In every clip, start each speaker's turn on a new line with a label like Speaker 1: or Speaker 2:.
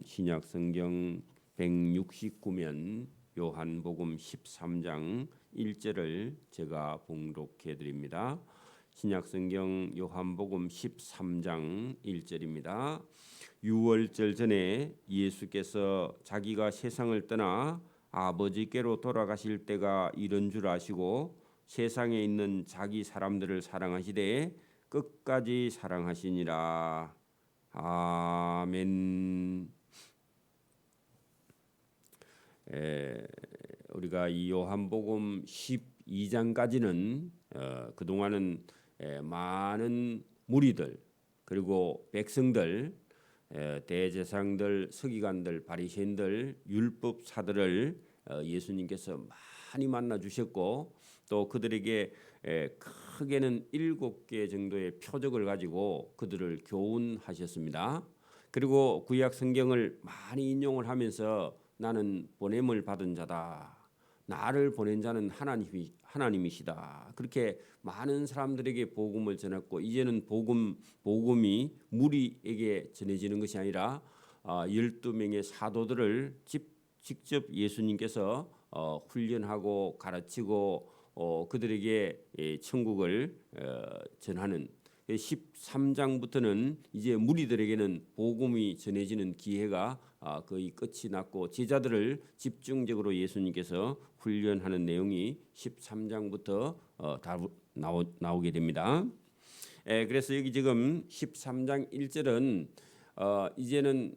Speaker 1: 신약성경 169면 요한복음 13장 1절을 제가 봉독해 드립니다. 신약성경 요한복음 13장 1절입니다. 유월절 전에 예수께서 자기가 세상을 떠나 아버지께로 돌아가실 때가 이른 줄 아시고 세상에 있는 자기 사람들을 사랑하시되 끝까지 사랑하시니라. 아멘. 우리가 이 요한복음 12장까지는 그동안은 많은 무리들 그리고 백성들, 대제사장들, 서기관들, 바리새인들, 율법사들을 예수님께서 많이 만나 주셨고 또 그들에게 크게는 7개 정도의 표적을 가지고 그들을 교훈하셨습니다. 그리고 구약 성경을 많이 인용을 하면서 나는 보냄을 받은 자다. 나를 보낸 자는 하나님이시다. 그렇게 많은 사람들에게 복음을 전했고 이제는 복음이 무리에게 전해지는 것이 아니라 12명의 사도들을 직접 예수님께서 훈련하고 가르치고 그들에게 천국을 전하는 13장부터는 이제 무리들에게는 복음이 전해지는 기회가 거의 끝이 났고 제자들을 집중적으로 예수님께서 훈련하는 내용이 13장부터 나오게 됩니다. 그래서 여기 지금 13장 1절은 이제는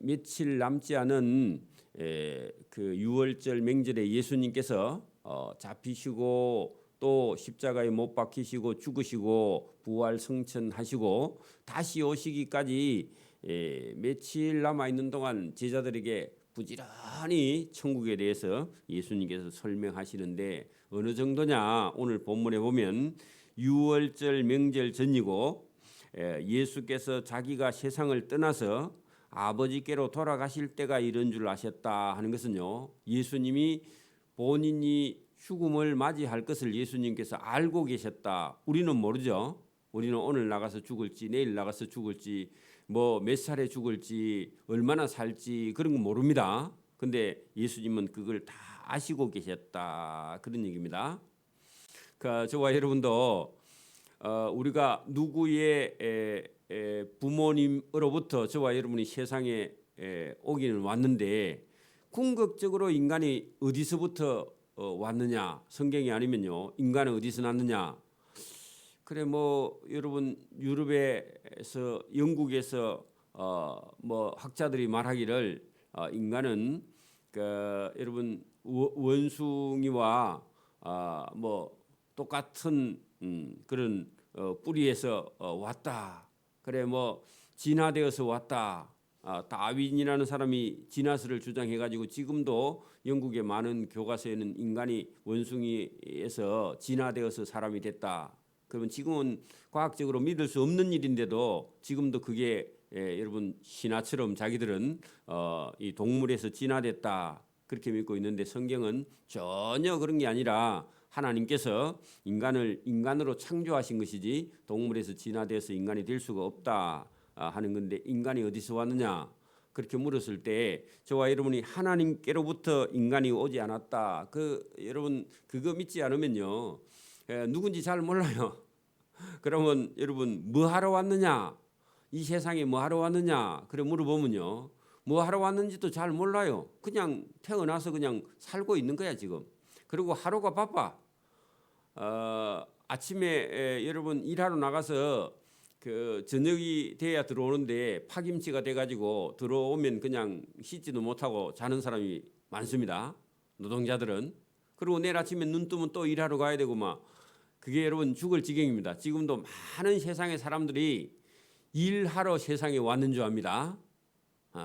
Speaker 1: 며칠 남지 않은 그 유월절 맹절에 예수님께서 잡히시고 또 십자가에 못 박히시고 죽으시고 부활 성천하시고 다시 오시기까지 며칠 남아 있는 동안 제자들에게 부지런히 천국에 대해서 예수님께서 설명하시는데 어느 정도냐? 오늘 본문에 보면 유월절 명절 전이고 예수께서 자기가 세상을 떠나서 아버지께로 돌아가실 때가 이른 줄 아셨다 하는 것은요, 예수님이 본인이 죽음을 맞이할 것을 예수님께서 알고 계셨다. 우리는 모르죠. 우리는 오늘 나가서 죽을지 내일 나가서 죽을지 뭐 몇 살에 죽을지 얼마나 살지 그런 건 모릅니다. 근데 예수님은 그걸 다 아시고 계셨다. 그런 얘기입니다. 저와 여러분도 우리가 누구의 부모님으로부터 저와 여러분이 세상에 오기는 왔는데 궁극적으로 인간이 어디서부터 왔느냐? 성경이 아니면요. 인간은 어디서 났느냐? 그래 뭐 여러분 유럽에서 영국에서 뭐 학자들이 말하기를 인간은 여러분 원숭이와 뭐 똑같은 그런 뿌리에서 왔다. 그래 뭐 진화되어서 왔다. 다윈이라는 사람이 진화설을 주장해가지고 지금도 영국의 많은 교과서에는 인간이 원숭이에서 진화되어서 사람이 됐다. 그러면 지금은 과학적으로 믿을 수 없는 일인데도 지금도 그게 여러분 신화처럼 자기들은 이 동물에서 진화됐다 그렇게 믿고 있는데 성경은 전혀 그런 게 아니라 하나님께서 인간을 인간으로 창조하신 것이지 동물에서 진화돼서 인간이 될 수가 없다 하는 건데 인간이 어디서 왔느냐 그렇게 물었을 때 저와 여러분이 하나님께로부터 인간이 오지 않았다. 여러분 그거 믿지 않으면요 누군지 잘 몰라요. 그러면 여러분 뭐 하러 왔느냐 이 세상에 뭐 하러 왔느냐 그래 물어보면요 뭐 하러 왔는지도 잘 몰라요. 그냥 태어나서 그냥 살고 있는 거야 지금. 그리고 하루가 바빠. 아침에 여러분 일하러 나가서 그 저녁이 돼야 들어오는데 파김치가 돼가지고 들어오면 그냥 씻지도 못하고 자는 사람이 많습니다. 노동자들은. 그리고 내일 아침에 눈 뜨면 또 일하러 가야 되고 막 그게 여러분 죽을 지경입니다. 지금도 많은 세상의 사람들이 일하러 세상에 왔는 줄 압니다.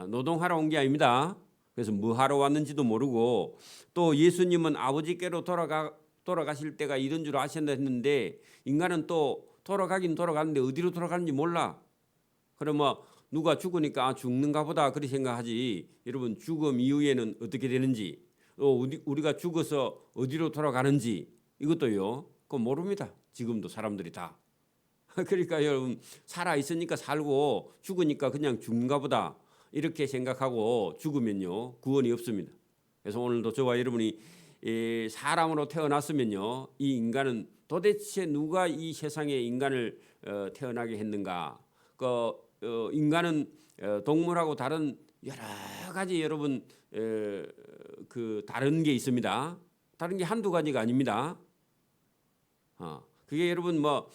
Speaker 1: 노동하러 온 게 아닙니다. 그래서 뭐 하러 왔는지도 모르고 또 예수님은 아버지께로 돌아가실 때가 이런 줄 아셨나 했는데 인간은 또 돌아가긴 돌아가는데 어디로 돌아가는지 몰라. 그러면 누가 죽으니까 죽는가 보다 그렇게 생각하지. 여러분 죽음 이후에는 어떻게 되는지 우리가 죽어서 어디로 돌아가는지 이것도요. 그거 모릅니다. 지금도 사람들이 다. 그러니까 여러분 살아 있으니까 살고 죽으니까 그냥 죽는가 보다. 이렇게 생각하고 죽으면요 구원이 없습니다. 그래서 오늘도 저와 여러분이 사람으로 태어났으면요 이 인간은 도대체 누가 이 세상에 인간을 태어나게 했는가? 인간은 동물하고 다른 여러 가지 여러분 그 다른 게 있습니다. 다른 게 한두 가지가 아닙니다. 그게 여러분 뭐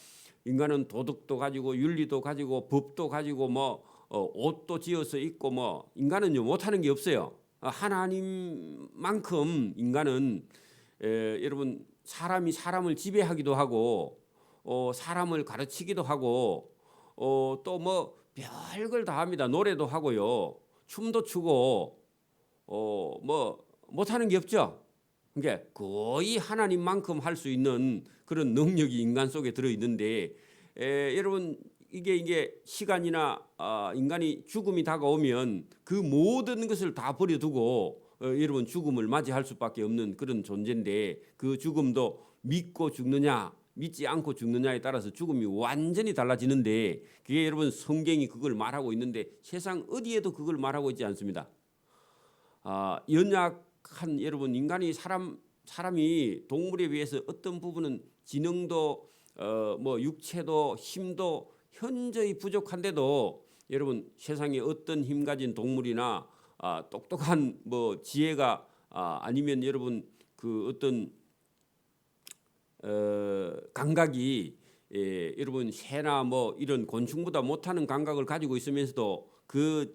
Speaker 1: 인간은 도덕도 가지고 윤리도 가지고 법도 가지고 뭐 옷도 지어서 입고 뭐 인간은요 못하는 게 없어요. 하나님만큼 인간은 여러분 사람이 사람을 지배하기도 하고 사람을 가르치기도 하고 또 뭐 별걸 다 합니다. 노래도 하고요. 춤도 추고 뭐 못하는 게 없죠. 그러니까 거의 하나님만큼 할 수 있는 그런 능력이 인간 속에 들어 있는데 여러분 이게 시간이나 인간이 죽음이 다가오면 그 모든 것을 다 버려두고 여러분 죽음을 맞이할 수밖에 없는 그런 존재인데 그 죽음도 믿고 죽느냐 믿지 않고 죽느냐에 따라서 죽음이 완전히 달라지는데 그게 여러분 성경이 그걸 말하고 있는데 세상 어디에도 그걸 말하고 있지 않습니다. 연약한 여러분 인간이 사람이 동물에 비해서 어떤 부분은 지능도 뭐 육체도 힘도 현저히 부족한데도 여러분 세상에 어떤 힘 가진 동물이나 똑똑한 뭐 지혜가 아니면 여러분 그 어떤 감각이 여러분 새나 뭐 이런 곤충보다 못하는 감각을 가지고 있으면서도 그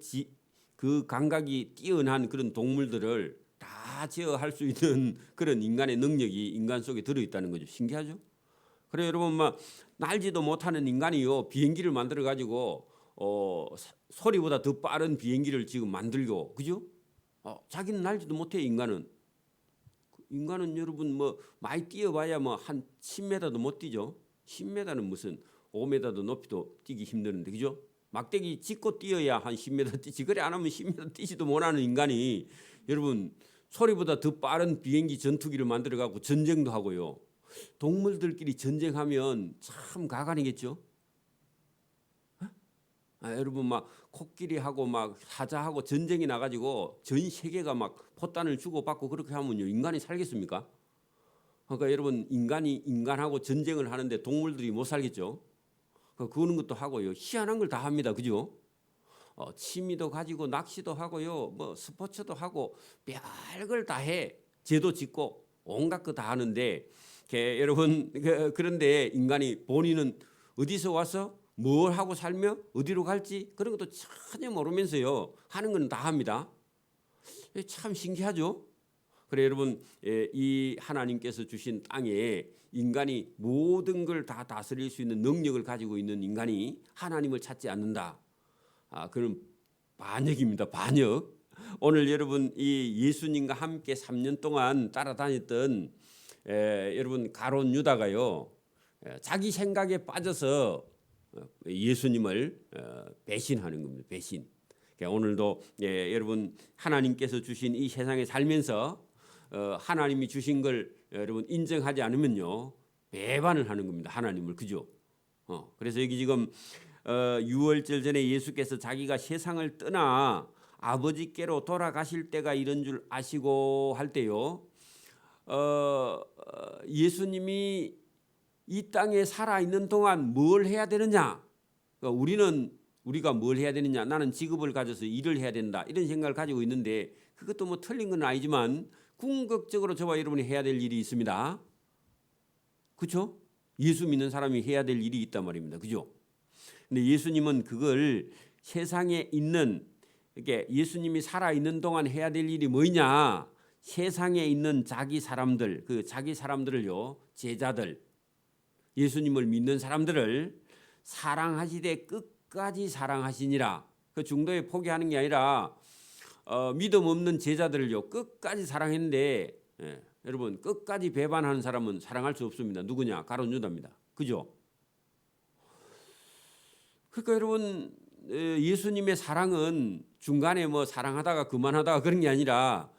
Speaker 1: 감각이 뛰어난 그런 동물들을 다 제어할 수 있는 그런 인간의 능력이 인간 속에 들어 있다는 거죠. 신기하죠? 그래 여러분 막 날지도 못하는 인간이요 비행기를 만들어 가지고 소리보다 더 빠른 비행기를 지금 만들고 그죠? 자기는 날지도 못해 인간은 여러분 뭐 많이 뛰어봐야 뭐 한 10m도 못 뛰죠. 10m는 무슨 5m도 높이도 뛰기 힘드는데 그죠? 막대기 짚고 뛰어야 한 10m 뛰지. 그래 안 하면 10m 뛰지도 못하는 인간이 여러분 소리보다 더 빠른 비행기 전투기를 만들어 갖고 전쟁도 하고요. 동물들끼리 전쟁하면 참 가관이겠죠. 여러분 막 코끼리하고 막 사자하고 전쟁이 나가지고 전 세계가 막 포탄을 주고받고 그렇게 하면요 인간이 살겠습니까? 그러니까 여러분 인간이 인간하고 전쟁을 하는데 동물들이 못 살겠죠. 그러는 것도 하고요 희한한 걸 다 합니다, 그죠? 취미도 가지고 낚시도 하고요 뭐 스포츠도 하고 별걸 다 해. 죄도 짓고 온갖 거 다 하는데 여러분 그런데 인간이 본인은 어디서 와서 뭘 하고 살며 어디로 갈지 그런 것도 전혀 모르면서요 하는 건 다 합니다. 참 신기하죠. 그래 여러분 이 하나님께서 주신 땅에 인간이 모든 걸 다 다스릴 수 있는 능력을 가지고 있는 인간이 하나님을 찾지 않는다. 그런 반역입니다. 반역. 오늘 여러분 이 예수님과 함께 3년 동안 따라다녔던 여러분 가룟 유다가요 자기 생각에 빠져서 예수님을 배신하는 겁니다. 배신. 그러니까 오늘도 여러분 하나님께서 주신 이 세상에 살면서 하나님이 주신 걸 여러분 인정하지 않으면요 배반을 하는 겁니다. 하나님을 그죠? 그래서 여기 지금 유월절 전에 예수께서 자기가 세상을 떠나 아버지께로 돌아가실 때가 이런 줄 아시고 할 때요. 예수님이 이 땅에 살아 있는 동안 뭘 해야 되느냐? 그러니까 우리가 뭘 해야 되느냐? 나는 직업을 가져서 일을 해야 된다. 이런 생각을 가지고 있는데 그것도 뭐 틀린 건 아니지만 궁극적으로 저와 여러분이 해야 될 일이 있습니다. 그렇죠? 예수 믿는 사람이 해야 될 일이 있단 말입니다. 그죠? 근데 예수님은 그걸 세상에 있는 이게 예수님이 살아 있는 동안 해야 될 일이 뭐냐? 세상에 있는 자기 사람들, 그 자기 사람들을요, 제자들, 예수님을 믿는 사람들을 사랑하시되 끝까지 사랑하시니라. 그 중도에 포기하는 게 아니라 믿음 없는 제자들을요 끝까지 사랑했는데 여러분 끝까지 배반하는 사람은 사랑할 수 없습니다. 누구냐? 가룟 유다입니다. 그죠? 그러니까 여러분 예수님의 사랑은 중간에 뭐 사랑하다가 그만하다가 그런 게 아니라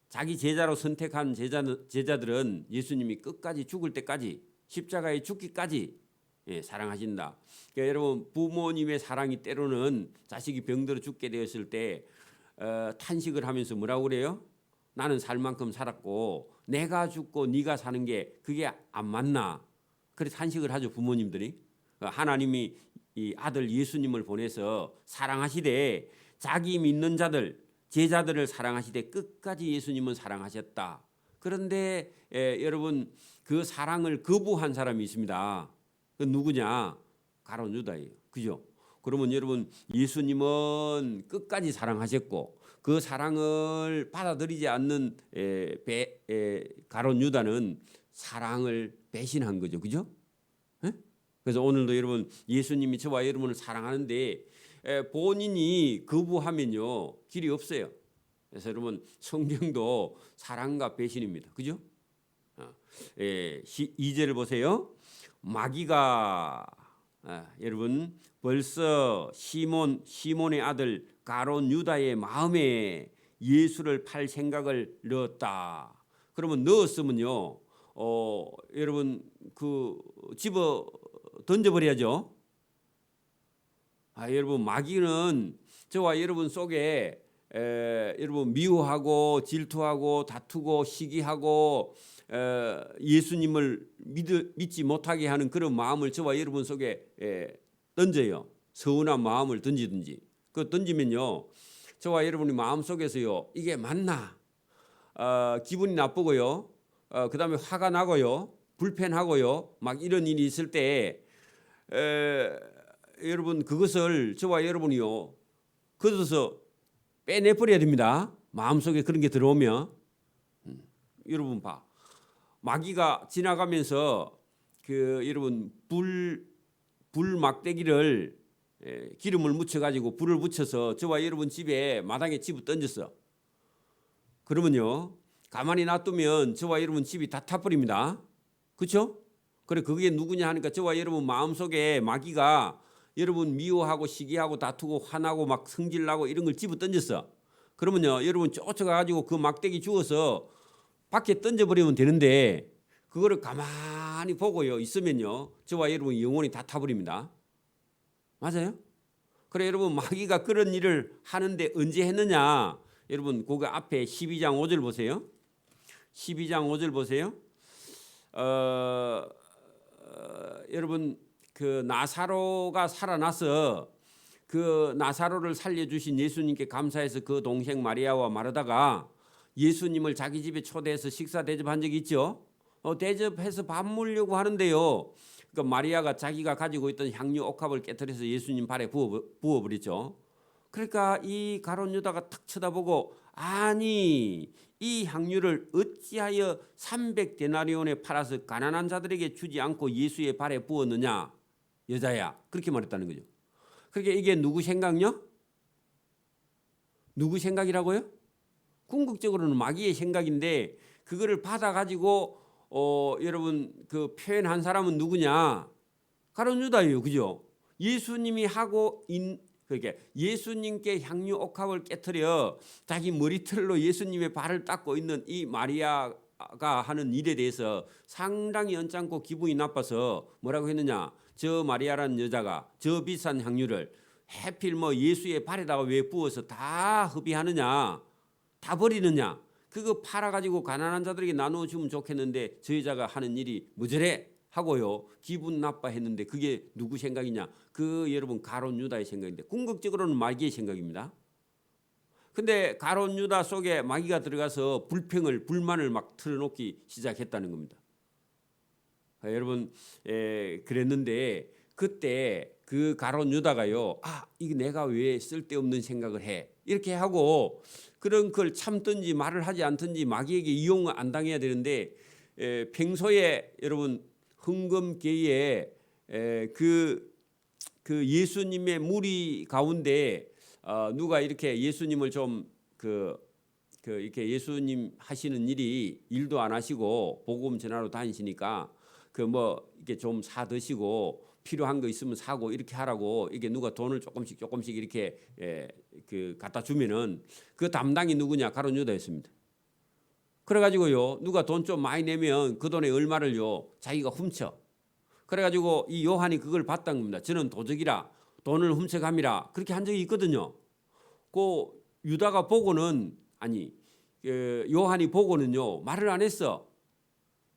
Speaker 1: 자기 제자로 선택한 제자들은 예수님이 끝까지 죽을 때까지 십자가에 죽기까지 사랑하신다. 그러니까 여러분 부모님의 사랑이 때로는 자식이 병들어 죽게 되었을 때 탄식을 하면서 뭐라고 그래요? 나는 살 만큼 살았고 내가 죽고 네가 사는 게 그게 안 맞나? 그래 탄식을 하죠 부모님들이. 하나님이 이 아들 예수님을 보내서 사랑하시되 자기 믿는 자들 제자들을 사랑하시되 끝까지 예수님은 사랑하셨다. 그런데 여러분 그 사랑을 거부한 사람이 있습니다. 그 누구냐? 가룟 유다예요. 그죠? 그러면 여러분 예수님은 끝까지 사랑하셨고 그 사랑을 받아들이지 않는 가룟 유다는 사랑을 배신한 거죠. 그죠? 에? 그래서 오늘도 여러분 예수님이 저와 여러분을 사랑하는데 본인이 거부하면요 길이 없어요. 그래서 여러분 성경도 사랑과 배신입니다. 그죠? 2절을 보세요. 마귀가 여러분 벌써 시몬의 아들 가룟 유다의 마음에 예수를 팔 생각을 넣었다. 그러면 넣었으면요, 여러분 그 집어 던져버려야죠. 여러분 마귀는 저와 여러분 속에 여러분 미워하고 질투하고 다투고 시기하고 예수님을 믿지 못하게 하는 그런 마음을 저와 여러분 속에 던져요. 서운한 마음을 던지든지. 그 던지면요. 저와 여러분의 마음 속에서요. 이게 맞나? 기분이 나쁘고요. 그다음에 화가 나고요. 불편하고요. 막 이런 일이 있을 때 여러분 그것을 저와 여러분이요. 걷어서 빼내버려야 됩니다. 마음속에 그런 게 들어오면 여러분 봐. 마귀가 지나가면서 그 여러분 불 막대기를 기름을 묻혀가지고 불을 붙여서 저와 여러분 집에 마당에 집어 던졌어. 그러면요 가만히 놔두면 저와 여러분 집이 다 타버립니다. 그렇죠? 그래 그게 누구냐 하니까 저와 여러분 마음속에 마귀가 여러분 미워하고 시기하고 다투고 화나고 막 성질나고 이런 걸 집어 던졌어. 그러면요 여러분 쫓아가가지고 그 막대기 주워서 밖에 던져버리면 되는데 그거를 가만히 보고요 있으면요 저와 여러분 영혼이 다 타버립니다. 맞아요? 그래 여러분 마귀가 그런 일을 하는데 언제 했느냐? 여러분 그 앞에 12장 5절 보세요. 12장 5절 보세요. 여러분 그 나사로가 살아나서 그 나사로를 살려주신 예수님께 감사해서 그 동생 마리아와 마르다가 예수님을 자기 집에 초대해서 식사 대접한 적이 있죠. 대접해서 밥 먹으려고 하는데요. 그러니까 마리아가 자기가 가지고 있던 향유 옥합을 깨뜨려서 예수님 발에 부어버렸죠. 그러니까 이 가룟 유다가 탁 쳐다보고 아니 이 향유를 어찌하여 300데나리온에 팔아서 가난한 자들에게 주지 않고 예수의 발에 부었느냐 여자야 그렇게 말했다는 거죠. 그러니까 이게 누구 생각요? 누구 생각이라고요? 궁극적으로는 마귀의 생각인데 그거를 받아가지고 여러분 그 표현한 사람은 누구냐? 가룟 유다예요, 그죠? 예수님이 하고 그러니까 예수님께 향유 옥합을 깨뜨려 자기 머리털로 예수님의 발을 닦고 있는 이 마리아가 하는 일에 대해서 상당히 언짢고 기분이 나빠서 뭐라고 했느냐? 저 마리아라는 여자가 저 비싼 향유를 해필 뭐 예수의 발에다가 왜 부어서 다 허비하느냐? 다 버리느냐? 그거 팔아가지고 가난한 자들에게 나누어 주면 좋겠는데 저 여자가 하는 일이 뭐저래 하고요. 기분 나빠했는데 그게 누구 생각이냐? 그 여러분 가룟 유다의 생각인데 궁극적으로는 마귀의 생각입니다. 근데 가룟 유다 속에 마귀가 들어가서 불만을 막 틀어놓기 시작했다는 겁니다. 여러분 그랬는데 그때 그 가룟 유다가요. 이거 내가 왜 쓸데없는 생각을 해? 이렇게 하고 그런 걸 참든지 말을 하지 않든지 마귀에게 이용을 안 당해야 되는데 평소에 여러분 흥금계에 그 예수님의 무리 가운데 누가 이렇게 예수님을 좀 이렇게 예수님 하시는 일도 안 하시고 복음 전하러 다니시니까 그 뭐 이렇게 좀 사 드시고 필요한 거 있으면 사고 이렇게 하라고 이게 누가 돈을 조금씩 이렇게 그 갖다 주면은 그 담당이 누구냐? 가룟 유다였습니다. 그래가지고요 누가 돈 좀 많이 내면 그 돈의 얼마를요 자기가 훔쳐. 그래가지고 이 요한이 그걸 봤다는 겁니다. 저는 도적이라 돈을 훔쳐감이라 그렇게 한 적이 있거든요. 그 유다가 보고는 요한이 보고는요 말을 안 했어.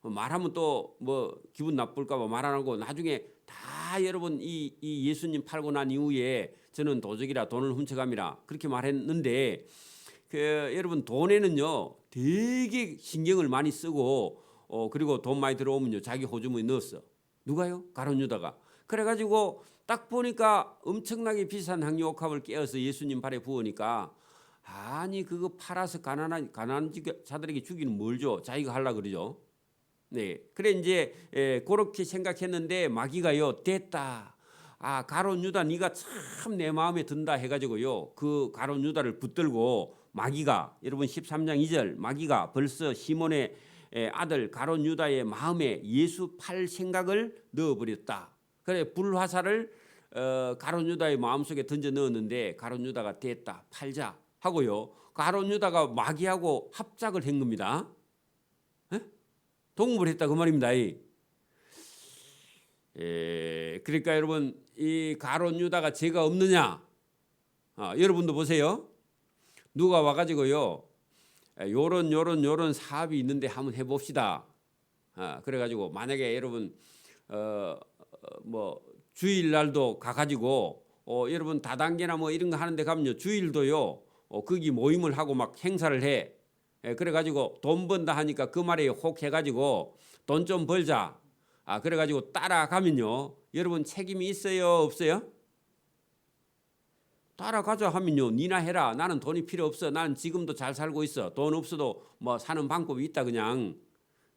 Speaker 1: 말하면 또 뭐 기분 나쁠까 봐 말 안 하고 나중에 다 여러분 이 예수님 팔고 난 이후에 저는 도적이라 돈을 훔쳐갑니다. 그렇게 말했는데 여러분 돈에는요 되게 신경을 많이 쓰고 그리고 돈 많이 들어오면요 자기 호주머니 넣었어. 누가요? 가룟 유다가. 그래가지고 딱 보니까 엄청나게 비싼 향유옥합을 깨어서 예수님 발에 부으니까 아니 그거 팔아서 가난한 자들에게 주기는 뭘 줘? 자기가 하려 그러죠. 네, 그래 이제 그렇게 생각했는데 마귀가요 됐다. 가룟 유다 네가 참 내 마음에 든다 해가지고요 그 가룟 유다를 붙들고 마귀가 여러분 13장 2절 마귀가 벌써 시몬의 아들 가룟 유다의 마음에 예수 팔 생각을 넣어버렸다. 그래 불화살을 가룟 유다의 마음속에 던져 넣었는데 가룟 유다가 됐다 팔자 하고요 가룟 유다가 마귀하고 합작을 한 겁니다. 동업을 했다 그 말입니다. 그러니까 여러분 이 가룟 유다가 죄가 없느냐? 여러분도 보세요. 누가 와가지고요 요런 사업이 있는데 한번 해봅시다. 그래가지고 만약에 여러분 뭐 주일날도 가가지고 여러분 다단계나 뭐 이런 거 하는데 가면요 주일도요 거기 모임을 하고 막 행사를 해. 그래가지고 돈 번다 하니까 그 말에 혹 해가지고 돈 좀 벌자. 그래가지고 따라가면요 여러분 책임이 있어요 없어요? 따라가자 하면요 니나 해라. 나는 돈이 필요 없어. 나는 지금도 잘 살고 있어. 돈 없어도 뭐 사는 방법이 있다. 그냥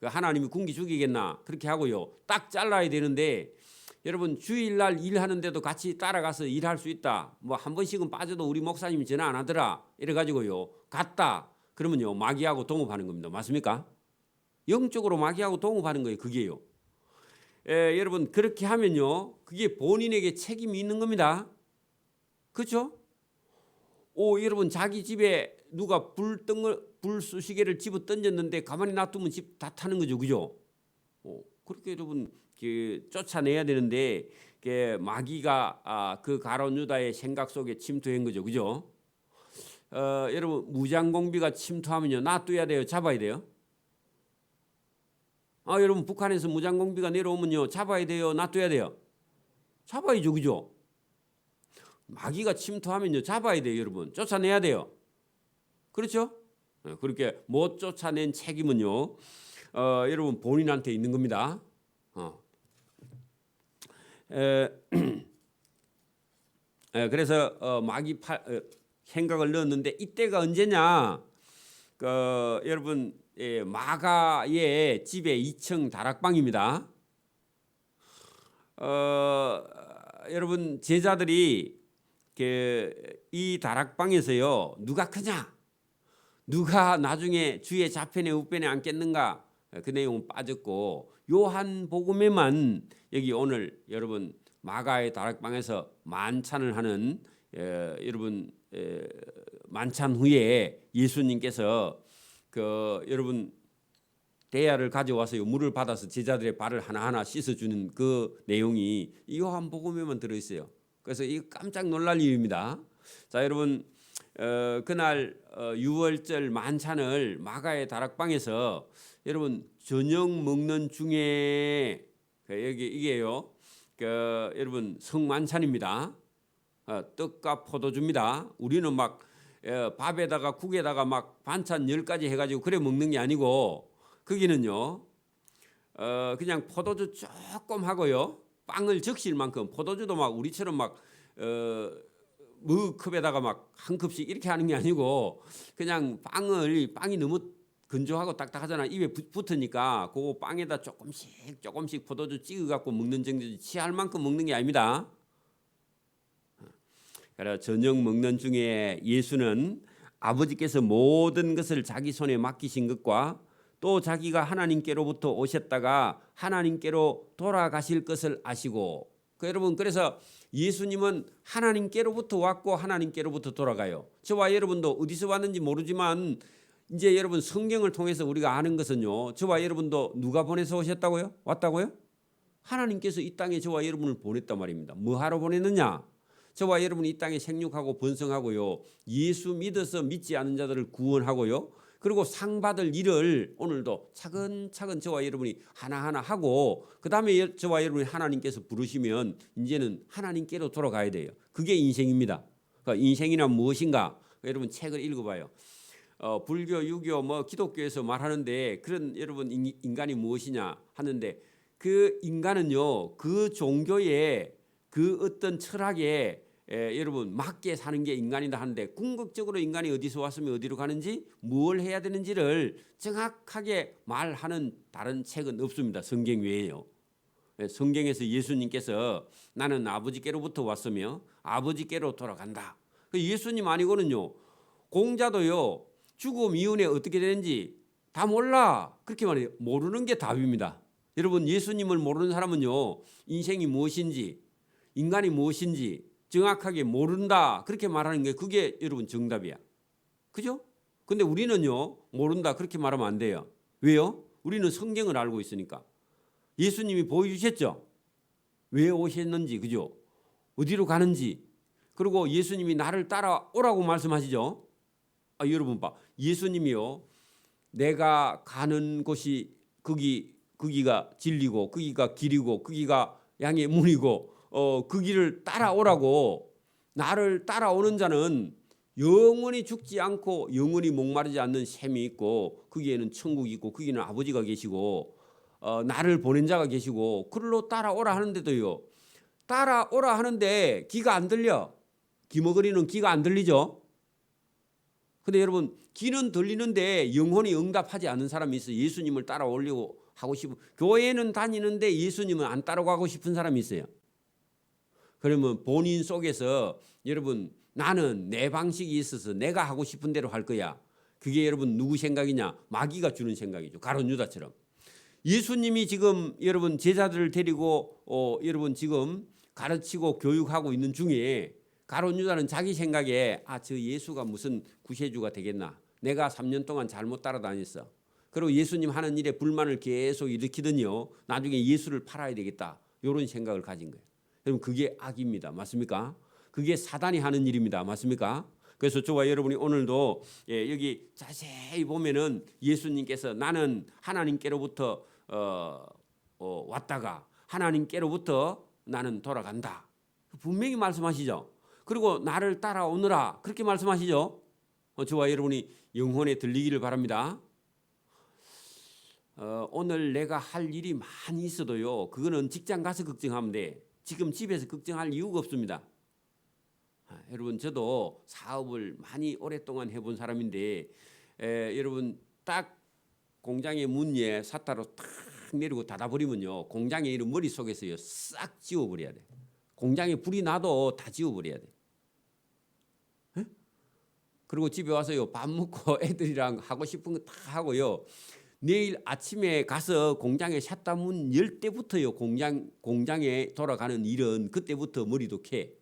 Speaker 1: 하나님이 군기 죽이겠나 그렇게 하고요 딱 잘라야 되는데 여러분 주일날 일하는데도 같이 따라가서 일할 수 있다. 뭐 한 번씩은 빠져도 우리 목사님이 전화 안 하더라. 이래가지고요 갔다. 그러면요 마귀하고 동업하는 겁니다. 맞습니까? 영적으로 마귀하고 동업하는 거예요. 그게요. 여러분 그렇게 하면요 그게 본인에게 책임이 있는 겁니다. 그렇죠? 여러분 자기 집에 누가 불쏘시개를 집어 던졌는데 가만히 놔두면 집 다 타는 거죠. 그죠? 그렇게 여러분 쫓아내야 되는데 마귀가 그 가룟 유다의 생각 속에 침투한 거죠. 그죠? 여러분 무장공비가 침투하면요 놔둬야 돼요? 잡아야 돼요? 여러분 북한에서 무장공비가 내려오면요 잡아야 돼요? 놔둬야 돼요? 잡아야죠. 그죠? 마귀가 침투하면요 잡아야 돼요. 여러분 쫓아내야 돼요. 그렇죠? 그렇게 못 쫓아낸 책임은요 여러분 본인한테 있는 겁니다. 그래서 마귀 생각을 넣었는데 이때가 언제냐? 여러분 마가의 집에 2층 다락방입니다. 여러분 제자들이 이 다락방에서요 누가 크냐? 누가 나중에 주의 좌편에 우편에 앉겠는가? 그 내용은 빠졌고 요한복음에만 여기 오늘 여러분 마가의 다락방에서 만찬을 하는 여러분 만찬 후에 예수님께서 여러분 대야를 가져와서 물을 받아서 제자들의 발을 하나하나 씻어주는 그 내용이 이 요한복음에만 들어있어요. 그래서 이거 깜짝 놀랄 일입니다. 자 여러분 그날 유월절 만찬을 마가의 다락방에서 여러분 저녁 먹는 중에 여기 이게요 여러분 성만찬입니다. 떡과 포도주입니다. 우리는 막 밥에다가 국에다가 막 반찬 10가지 해가지고 그래 먹는 게 아니고 거기는요 그냥 포도주 조금 하고요 빵을 적실 만큼 포도주도 막 우리처럼 막 머컵에다가 막 한 컵씩 이렇게 하는 게 아니고 그냥 빵이 너무 건조하고 딱딱하잖아. 입에 붙으니까 그 빵에다 조금씩 포도주 찍어 갖고 먹는 정도지 취할 만큼 먹는 게 아닙니다. 그래서 저녁 먹는 중에 예수는 아버지께서 모든 것을 자기 손에 맡기신 것과 또 자기가 하나님께로부터 오셨다가 하나님께로 돌아가실 것을 아시고 여러분 그래서 예수님은 하나님께로부터 왔고 하나님께로부터 돌아가요. 저와 여러분도 어디서 왔는지 모르지만 이제 여러분 성경을 통해서 우리가 아는 것은요. 저와 여러분도 누가 보내서 오셨다고요? 왔다고요? 하나님께서 이 땅에 저와 여러분을 보냈단 말입니다. 뭐 하러 보냈느냐? 저와 여러분이 이 땅에 생육하고 번성하고요. 예수 믿어서 믿지 않은 자들을 구원하고요. 그리고 상 받을 일을 오늘도 차근차근 저와 여러분이 하나하나 하고 그다음에 저와 여러분이 하나님께서 부르시면 이제는 하나님께로 돌아가야 돼요. 그게 인생입니다. 그러니까 인생이란 무엇인가? 여러분 책을 읽어봐요. 불교, 유교, 뭐 기독교에서 말하는데 그런 여러분 인간이 무엇이냐 하는데 그 인간은요 그 종교의 그 어떤 철학에 여러분 맞게 사는 게 인간이다 하는데 궁극적으로 인간이 어디서 왔으면 어디로 가는지 뭘 해야 되는지를 정확하게 말하는 다른 책은 없습니다. 성경 외에요. 성경에서 예수님께서 나는 아버지께로부터 왔으며 아버지께로 돌아간다. 예수님 아니고는요 공자도요 죽음 이후에 어떻게 되는지 다 몰라 그렇게 말해요. 모르는 게 답입니다. 여러분 예수님을 모르는 사람은요 인생이 무엇인지 인간이 무엇인지 정확하게 모른다 그렇게 말하는 게 그게 여러분 정답이야. 그죠? 근데 우리는요 모른다 그렇게 말하면 안 돼요. 왜요? 우리는 성경을 알고 있으니까. 예수님이 보여주셨죠. 왜 오셨는지 그죠? 어디로 가는지. 그리고 예수님이 나를 따라오라고 말씀하시죠. 여러분 봐. 예수님이요. 내가 가는 곳이 거기가 진리고 거기가 길이고 거기가 양의 문이고 그 길을 따라오라고 나를 따라오는 자는 영원히 죽지 않고 영원히 목마르지 않는 샘이 있고 거기에는 천국이 있고 거기는 아버지가 계시고 나를 보낸 자가 계시고 그걸로 따라오라 하는데도요. 따라오라 하는데 귀가 안 들려. 귀머거리는 귀가 안 들리죠. 근데 여러분 귀는 들리는데 영혼이 응답하지 않는 사람이 있어요. 예수님을 따라오려고 하고 싶은 교회는 다니는데 예수님은 안 따라가고 싶은 사람이 있어요. 그러면 본인 속에서 여러분 나는 내 방식이 있어서 내가 하고 싶은 대로 할 거야. 그게 여러분 누구 생각이냐? 마귀가 주는 생각이죠. 가룟 유다처럼. 예수님이 지금 여러분 제자들을 데리고 여러분 지금 가르치고 교육하고 있는 중에 가룟 유다는 자기 생각에 저 예수가 무슨 구세주가 되겠나. 내가 3년 동안 잘못 따라다녔어. 그리고 예수님 하는 일에 불만을 계속 일으키더니요. 나중에 예수를 팔아야 되겠다. 이런 생각을 가진 거예요. 여러분 그게 악입니다. 맞습니까? 그게 사단이 하는 일입니다. 맞습니까? 그래서 저와 여러분이 오늘도 여기 자세히 보면은 예수님께서 나는 하나님께로부터 왔다가 하나님께로부터 나는 돌아간다. 분명히 말씀하시죠. 그리고 나를 따라오느라 그렇게 말씀하시죠. 저와 여러분이 영혼에 들리기를 바랍니다. 오늘 내가 할 일이 많이 있어도요. 그거는 직장 가서 걱정하면 돼. 지금 집에서 걱정할 이유가 없습니다. 여러분 저도 사업을 많이 오랫동안 해본 사람인데 여러분 딱 공장의 문에 사타로 탁 내리고 닫아버리면요. 공장의 이름 머릿속에서요. 싹 지워버려야 돼. 공장에 불이 나도 다 지워버려야 돼. 에? 그리고 집에 와서요. 밥 먹고 애들이랑 하고 싶은 거 다 하고요. 내일 아침에 가서 공장에 샷다 문 열 때부터요. 공장에 돌아가는 일은 그때부터 머리도 캐.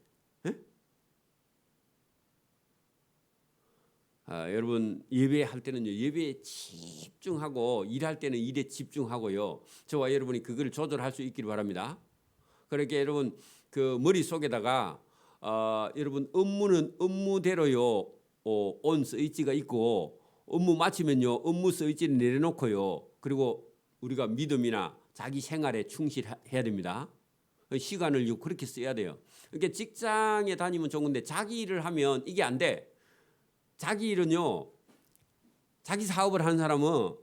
Speaker 1: 여러분 예배할 때는요. 예배에 집중하고 일할 때는 일에 집중하고요. 저와 여러분이 그걸 조절할 수 있기를 바랍니다. 그렇게 여러분 그 머릿속에다가 여러분 업무는 업무대로요. 온 스위치가 있고 업무 마치면요. 업무 스위치를 내려놓고요. 그리고 우리가 믿음이나 자기 생활에 충실해야 됩니다. 시간을 그렇게 써야 돼요. 그러니까 직장에 다니면 좋은데 자기 일을 하면 이게 안 돼. 자기 일은요. 자기 사업을 하는 사람은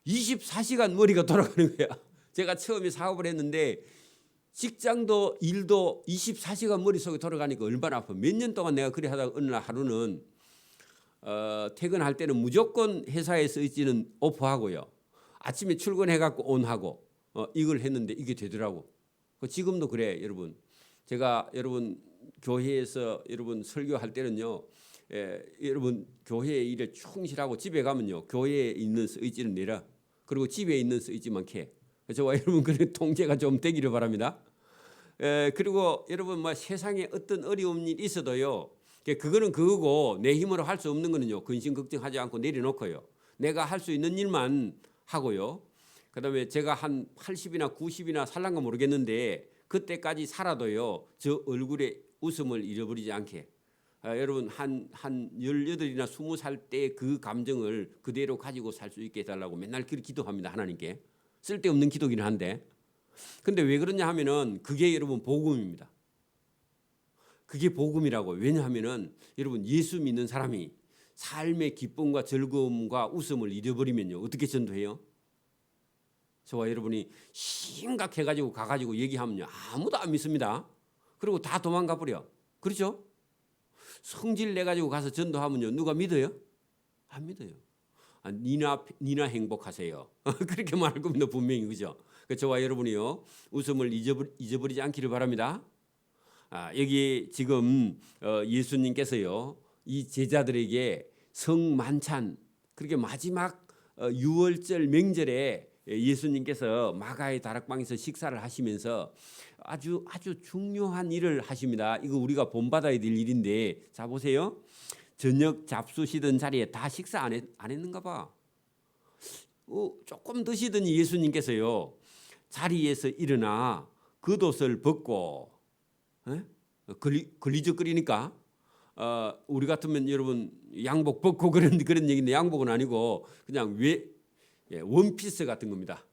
Speaker 1: 24시간 머리가 돌아가는 거야. 제가 처음에 사업을 했는데 직장도 일도 24시간 머릿속에 돌아가니까 얼마나 아파. 몇 년 동안 내가 그래 하다가 어느 날 하루는 퇴근할 때는 무조건 회사에서 있지는 오프하고요. 아침에 출근해갖고 온하고 이걸 했는데 이게 되더라고. 지금도 그래 여러분. 제가 여러분 교회에서 여러분 설교할 때는요. 여러분 교회의 일에 충실하고 집에 가면요. 교회에 있는 의지를 내려. 그리고 집에 있는 의지만 캐. 저와 여러분 그런 통제가 좀 되기를 바랍니다. 그리고 여러분 뭐 세상에 어떤 어려운 일이 있어도요. 그거는 그거고 내 힘으로 할 수 없는 거는요. 근심 걱정하지 않고 내려놓고요. 내가 할 수 있는 일만 하고요. 그다음에 제가 한 80이나 90이나 살란가 모르겠는데 그때까지 살아도요. 저 얼굴에 웃음을 잃어버리지 않게. 여러분 한 18이나 20살 때 그 감정을 그대로 가지고 살 수 있게 해달라고 맨날 그렇게 기도합니다. 하나님께. 쓸데없는 기도기는 한데. 근데 왜 그러냐 하면은 그게 여러분 복음입니다. 그게 복음이라고. 왜냐하면은 여러분 예수 믿는 사람이 삶의 기쁨과 즐거움과 웃음을 잃어버리면요. 어떻게 전도해요? 저와 여러분이 심각해가지고 가가지고 얘기하면요. 아무도 안 믿습니다. 그리고 다 도망가 버려. 그렇죠? 성질 내가지고 가서 전도하면요. 누가 믿어요? 안 믿어요. 니나 행복하세요. 그렇게 말할 겁니다. 분명히. 그죠? 저와 여러분이요. 웃음을 잊어버리지 않기를 바랍니다. 여기 지금 예수님께서요. 이 제자들에게 성만찬, 그렇게 마지막 유월절 명절에 예수님께서 마가의 다락방에서 식사를 하시면서 아주 중요한 일을 하십니다. 이거 우리가 본받아야 될 일인데, 자 보세요. 저녁 잡수시던 자리에 다 식사 안 했는가 봐. 조금 드시더니 예수님께서요. 자리에서 일어나 겉옷을 벗고 걸리적거리니까 우리 같으면 여러분 양복 벗고 그런 얘기인데 양복은 아니고 그냥 원피스 같은 겁니다.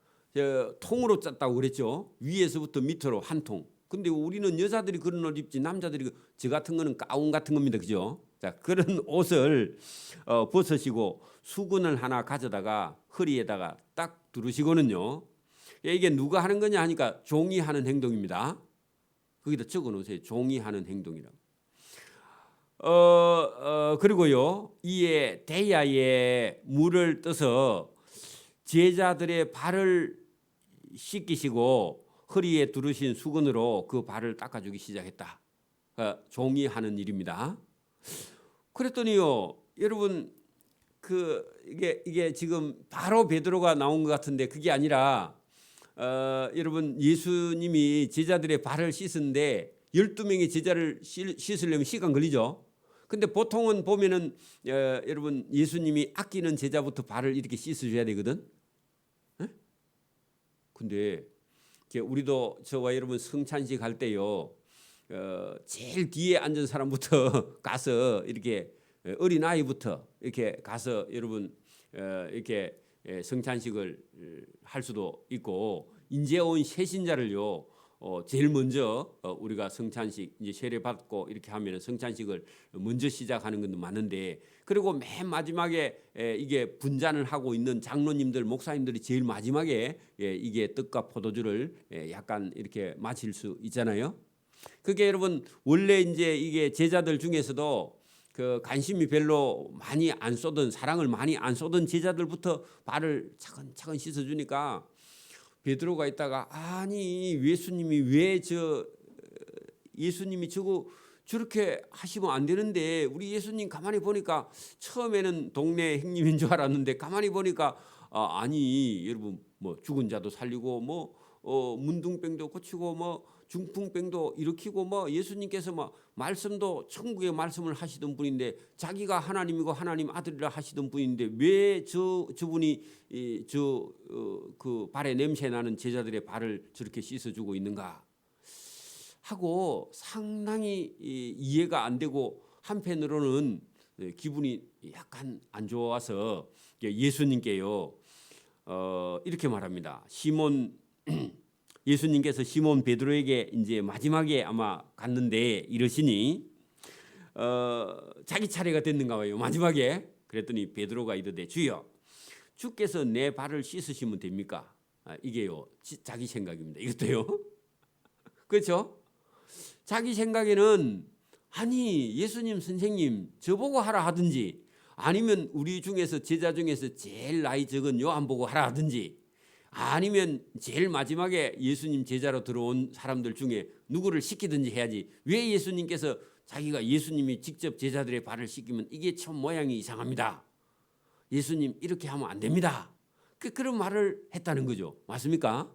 Speaker 1: 통으로 짰다고 그랬죠. 위에서부터 밑으로 한 통. 근데 우리는 여자들이 그런 옷 입지 남자들이 저 같은 거는 가운 같은 겁니다. 그죠? 자, 그런 옷을 벗으시고 수건을 하나 가져다가 허리에다가 딱 두르시고는요. 이게 누가 하는 거냐 하니까 종이 하는 행동입니다. 거기다 적어 놓으세요. 종이 하는 행동이라고. 그리고요. 이에 대야에 물을 떠서 제자들의 발을 씻기시고 허리에 두르신 수건으로 그 발을 닦아주기 시작했다. 종이 하는 일입니다. 그랬더니요, 여러분 이게 지금 바로 베드로가 나온 것 같은데 그게 아니라 여러분 예수님이 제자들의 발을 씻는데 12명의 제자를 씻으려면 시간 걸리죠. 근데 보통은 보면은 여러분 예수님이 아끼는 제자부터 발을 이렇게 씻어줘야 되거든. 근데 우리도 저와 여러분 성찬식 할 때요, 제일 뒤에 앉은 사람부터 가서 이렇게 어린 아이부터 이렇게 가서 여러분 이렇게 성찬식을 할 수도 있고, 이제 온 새신자를요 제일 먼저 우리가 성찬식 이제 세례 받고 이렇게 하면 성찬식을 먼저 시작하는 것도 많은데, 그리고 맨 마지막에 이게 분잔을 하고 있는 장로님들 목사님들이 제일 마지막에 이게 떡과 포도주를 약간 이렇게 마실 수 있잖아요. 그게 여러분 원래 이제 이게 제자들 중에서도 그 관심이 별로 많이 안 쏟은, 사랑을 많이 안 쏟은 제자들부터 발을 차근차근 씻어주니까 베드로가 있다가 아니 예수님이 저렇게 하시면 안 되는데, 우리 예수님 가만히 보니까 처음에는 동네 형님인 줄 알았는데 가만히 보니까 아니 여러분 뭐 죽은 자도 살리고 문둥병도 고치고 중풍병도 일으키고 예수님께서 말씀도 천국의 말씀을 하시던 분인데, 자기가 하나님이고 하나님 아들이라 하시던 분인데 왜 저분이 그 발에 냄새 나는 제자들의 발을 저렇게 씻어주고 있는가 하고 상당히 이해가 안 되고, 한편으로는 기분이 약간 안 좋아서 예수님께요 이렇게 말합니다. 예수님께서 시몬 베드로에게 이제 마지막에 아마 갔는데 이러시니 자기 차례가 됐는가 봐요. 마지막에. 그랬더니 베드로가 이르되 주여, 주께서 내 발을 씻으시면 됩니까? 이게요 자기 생각입니다. 이것도요. 그렇죠? 자기 생각에는 아니 예수님 선생님 저보고 하라 하든지, 아니면 우리 중에서 제자 중에서 제일 나이 적은 요한 보고 하라 하든지, 아니면 제일 마지막에 예수님 제자로 들어온 사람들 중에 누구를 시키든지 해야지, 왜 예수님께서 자기가 예수님이 직접 제자들의 발을 씻기면 이게 참 모양이 이상합니다. 예수님 이렇게 하면 안 됩니다. 그런 말을 했다는 거죠. 맞습니까?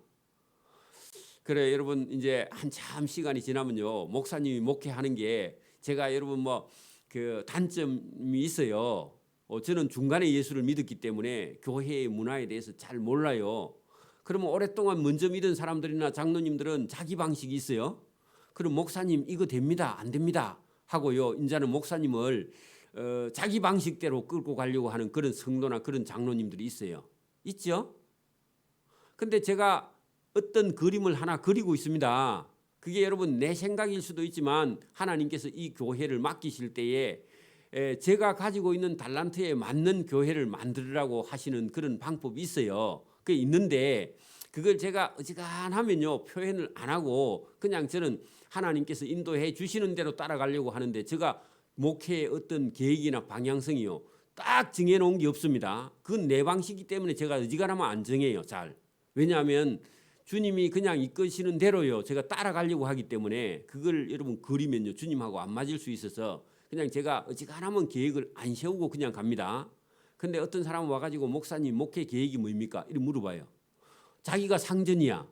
Speaker 1: 그래 여러분 이제 한참 시간이 지나면요 목사님이 목회하는 게 제가 여러분 그 단점이 있어요. 저는 중간에 예수를 믿었기 때문에 교회의 문화에 대해서 잘 몰라요. 그러면 오랫동안 먼저 믿은 사람들이나 장로님들은 자기 방식이 있어요. 그럼 목사님 이거 됩니다 안 됩니다 하고요. 이제는 목사님을 자기 방식대로 끌고 가려고 하는 그런 성도나 그런 장로님들이 있어요. 있죠? 근데 제가 어떤 그림을 하나 그리고 있습니다. 그게 여러분 내 생각일 수도 있지만 하나님께서 이 교회를 맡기실 때에 제가 가지고 있는 달란트에 맞는 교회를 만들으라고 하시는 그런 방법이 있어요. 그게 있는데 그걸 제가 어지간하면요 표현을 안 하고 그냥 저는 하나님께서 인도해 주시는 대로 따라가려고 하는데 제가 목회의 어떤 계획이나 방향성이요 딱 정해놓은 게 없습니다. 그건 내 방식이기 때문에 제가 어지간하면 안 정해요 잘. 왜냐하면 주님이 그냥 이끄시는 대로요 제가 따라가려고 하기 때문에 그걸 여러분 그리면요 주님하고 안 맞을 수 있어서 그냥 제가 어지간하면 계획을 안 세우고 그냥 갑니다. 근데 어떤 사람은 와가지고 목사님 목회 계획이 뭡니까? 이렇게 물어봐요. 자기가 상전이야.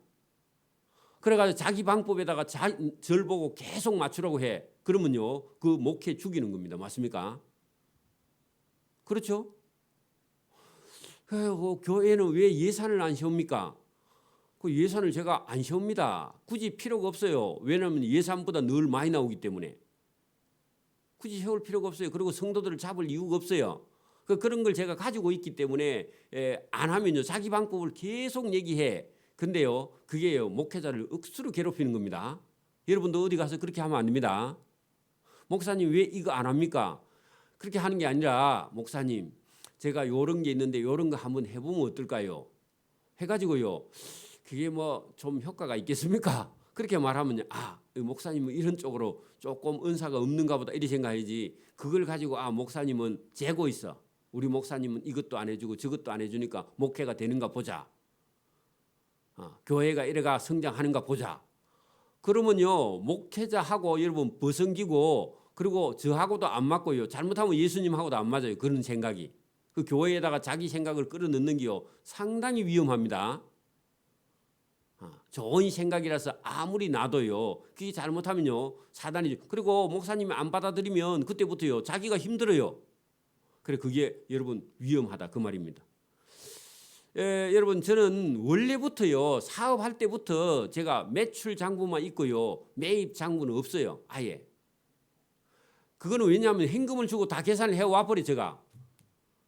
Speaker 1: 그래가지고 자기 방법에다가 절 보고 계속 맞추라고 해. 그러면요 그 목회 죽이는 겁니다. 맞습니까? 그렇죠? 교회는 왜 예산을 안 세웁니까? 그 예산을 제가 안 세웁니다. 굳이 필요가 없어요. 왜냐하면 예산보다 늘 많이 나오기 때문에. 굳이 세울 필요가 없어요. 그리고 성도들을 잡을 이유가 없어요. 그런 걸 제가 가지고 있기 때문에 안 하면요 자기 방법을 계속 얘기해. 근데요 그게요 목회자를 억수로 괴롭히는 겁니다. 여러분도 어디 가서 그렇게 하면 안 됩니다. 목사님 왜 이거 안 합니까? 그렇게 하는 게 아니라 목사님 제가 요런 게 있는데 요런 거 한번 해보면 어떨까요? 해가지고요 그게 뭐 좀 효과가 있겠습니까? 그렇게 말하면 목사님은 이런 쪽으로 조금 은사가 없는가 보다 이렇게 생각하지 그걸 가지고 목사님은 재고 있어. 우리 목사님은 이것도 안 해주고 저것도 안 해주니까 목회가 되는가 보자. 교회가 이래가 성장하는가 보자. 그러면요 목회자하고 여러분 버성기고 그리고 저하고도 안 맞고요. 잘못하면 예수님하고도 안 맞아요. 그런 생각이. 그 교회에다가 자기 생각을 끌어넣는 게요 상당히 위험합니다. 좋은 생각이라서 아무리 놔도요 그게 잘못하면요 사단이. 그리고 목사님이 안 받아들이면 그때부터요 자기가 힘들어요. 그래 그게 여러분 위험하다 그 말입니다. 여러분 저는 원래부터요 사업할 때부터 제가 매출 장부만 있고요 매입 장부는 없어요. 아예. 그거는 왜냐하면 현금을 주고 다 계산을 해와 버려 제가.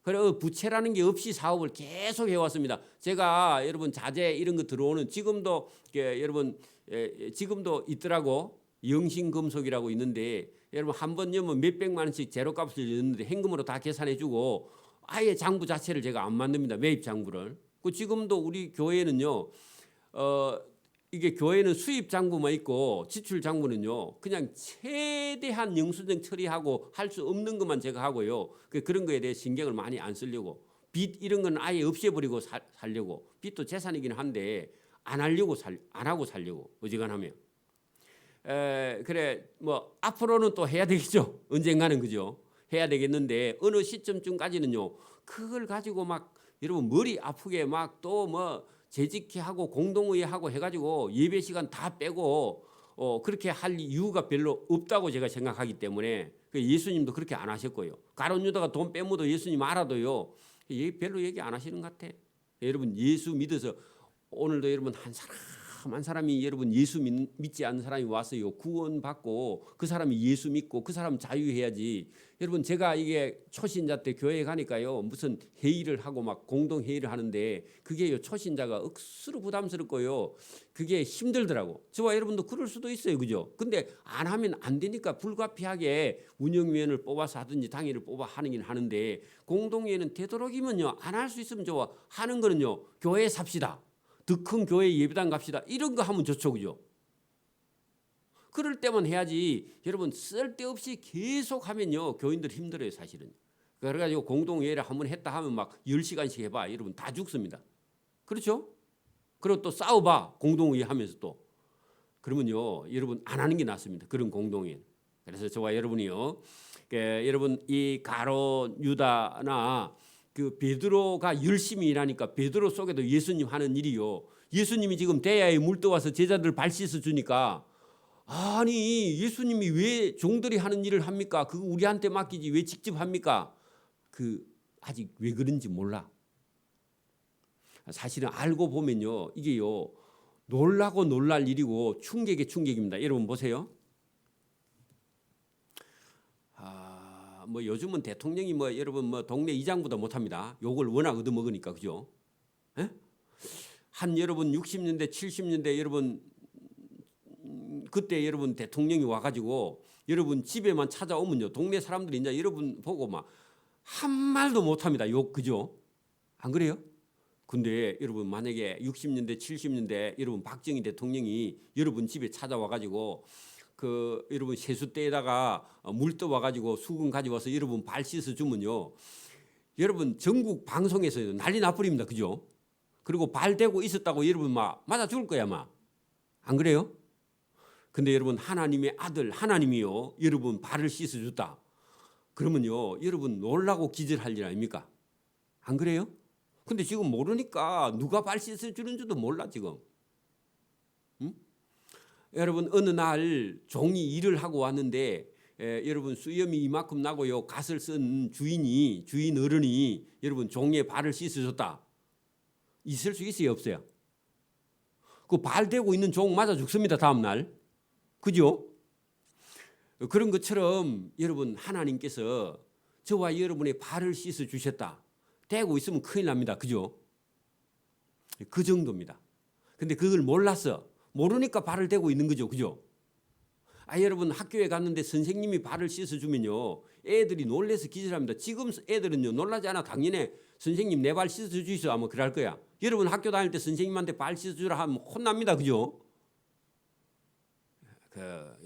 Speaker 1: 그래 부채라는 게 없이 사업을 계속 해왔습니다. 제가 여러분 자재 이런 거 들어오는 지금도 여러분 지금도 있더라고. 영신금속이라고 있는데 여러분 한 번 넣으면 몇백만 원씩 제로값을 넣는데 현금으로 다 계산해주고 아예 장부 자체를 제가 안 만듭니다. 매입 장부를. 그 지금도 우리 교회는요. 이게 교회는 수입 장부만 있고 지출 장부는요 그냥 최대한 영수증 처리하고 할 수 없는 것만 제가 하고요 그런 거에 대해 신경을 많이 안 쓰려고 빚 이런 건 아예 없애버리고 살려고 빚도 재산이긴 한데 안 하려고 안 하고 살려고 어지간하면 그래 뭐 앞으로는 또 해야 되겠죠. 언젠가는 그죠. 해야 되겠는데 어느 시점쯤까지는요 그걸 가지고 막 여러분 머리 아프게 막 또 뭐 재직회하고 공동의회하고 해가지고 예배 시간 다 빼고 그렇게 할 이유가 별로 없다고 제가 생각하기 때문에 예수님도 그렇게 안 하셨고요. 가룟 유다가 돈 빼먹어도 예수님 알아도요 별로 얘기 안 하시는 것 같아. 여러분 예수 믿어서 오늘도 여러분 한 사람이 여러분 예수 믿지 않는 사람이 왔어요. 구원받고 그 사람이 예수 믿고 그 사람 자유해야지. 여러분 제가 이게 초신자 때 교회에 가니까요 무슨 회의를 하고 막 공동 회의를 하는데 그게요 초신자가 억수로 부담스럽고요 그게 힘들더라고. 저와 여러분도 그럴 수도 있어요, 그죠? 근데 안 하면 안 되니까 불가피하게 운영위원을 뽑아서 하든지 당회를 뽑아 하긴 하는데 공동회의는 되도록이면요 안 할 수 있으면 좋아. 하는 거는요 교회 삽시다. 더 큰 교회 예배당 갑시다. 이런 거 하면 좋죠, 그죠? 그럴 때만 해야지. 여러분 쓸데없이 계속 하면요 교인들 힘들어요 사실은. 그래가지고 공동회의를 한번 했다 하면 막 10시간씩 해봐. 여러분 다 죽습니다. 그렇죠? 그리고 또 싸워봐 공동회의 하면서 또. 그러면요 여러분 안 하는 게 낫습니다. 그런 공동회의. 그래서 저와 여러분이요 여러분 이 가룟 유다나 그 베드로가 열심히 일하니까 베드로 속에도 예수님 하는 일이요. 예수님이 지금 대야에 물 떠와서 제자들 발 씻어 주니까 아니 예수님이 왜 종들이 하는 일을 합니까? 그거 우리한테 맡기지 왜 직접 합니까? 아직 왜 그런지 몰라. 사실은 알고 보면요 이게요 놀라고 놀랄 일이고 충격의 충격입니다. 여러분 보세요. 뭐 요즘은 대통령이 뭐 여러분 뭐 동네 이장보다 못합니다. 욕을 워낙 얻어먹으니까 그죠? 에? 한 여러분 60년대 70년대 여러분 그때 여러분 대통령이 와가지고 여러분 집에만 찾아오면요 동네 사람들이 이제 여러분 보고 막 한 말도 못합니다. 욕 그죠? 안 그래요? 근데 여러분 만약에 60년대 70년대 여러분 박정희 대통령이 여러분 집에 찾아와가지고 그 여러분 세숫대에다가 물 떠와가지고 수건 가져와서 여러분 발 씻어 주면요 여러분 전국 방송에서 난리 나버립니다. 그죠? 그리고 발 대고 있었다고 여러분 막 맞아 죽을 거야 막. 안 그래요? 근데 여러분 하나님의 아들 하나님이요 여러분 발을 씻어 줬다. 그러면요 여러분 놀라고 기절할 일 아닙니까? 안 그래요? 근데 지금 모르니까 누가 발 씻어 주는 줄도 몰라 지금. 응? 여러분 어느 날 종이 일을 하고 왔는데 여러분 수염이 이만큼 나고요 갓을 쓴 주인 어른이 여러분 종의 발을 씻어줬다. 있을 수 있어요 없어요? 그 발 대고 있는 종 맞아 죽습니다 다음 날. 그죠? 그런 것처럼 여러분 하나님께서 저와 여러분의 발을 씻어 주셨다. 대고 있으면 큰일 납니다. 그죠? 그 정도입니다. 근데 그걸 몰랐어. 모르니까 발을 대고 있는 거죠. 그죠? 여러분 학교에 갔는데 선생님이 발을 씻어주면요. 애들이 놀래서 기절합니다. 지금 애들은요. 놀라지 않아. 당연히 선생님 내 발 씻어주시오 하면 그럴 거야. 여러분 학교 다닐 때 선생님한테 발 씻어주라 하면 혼납니다. 그죠?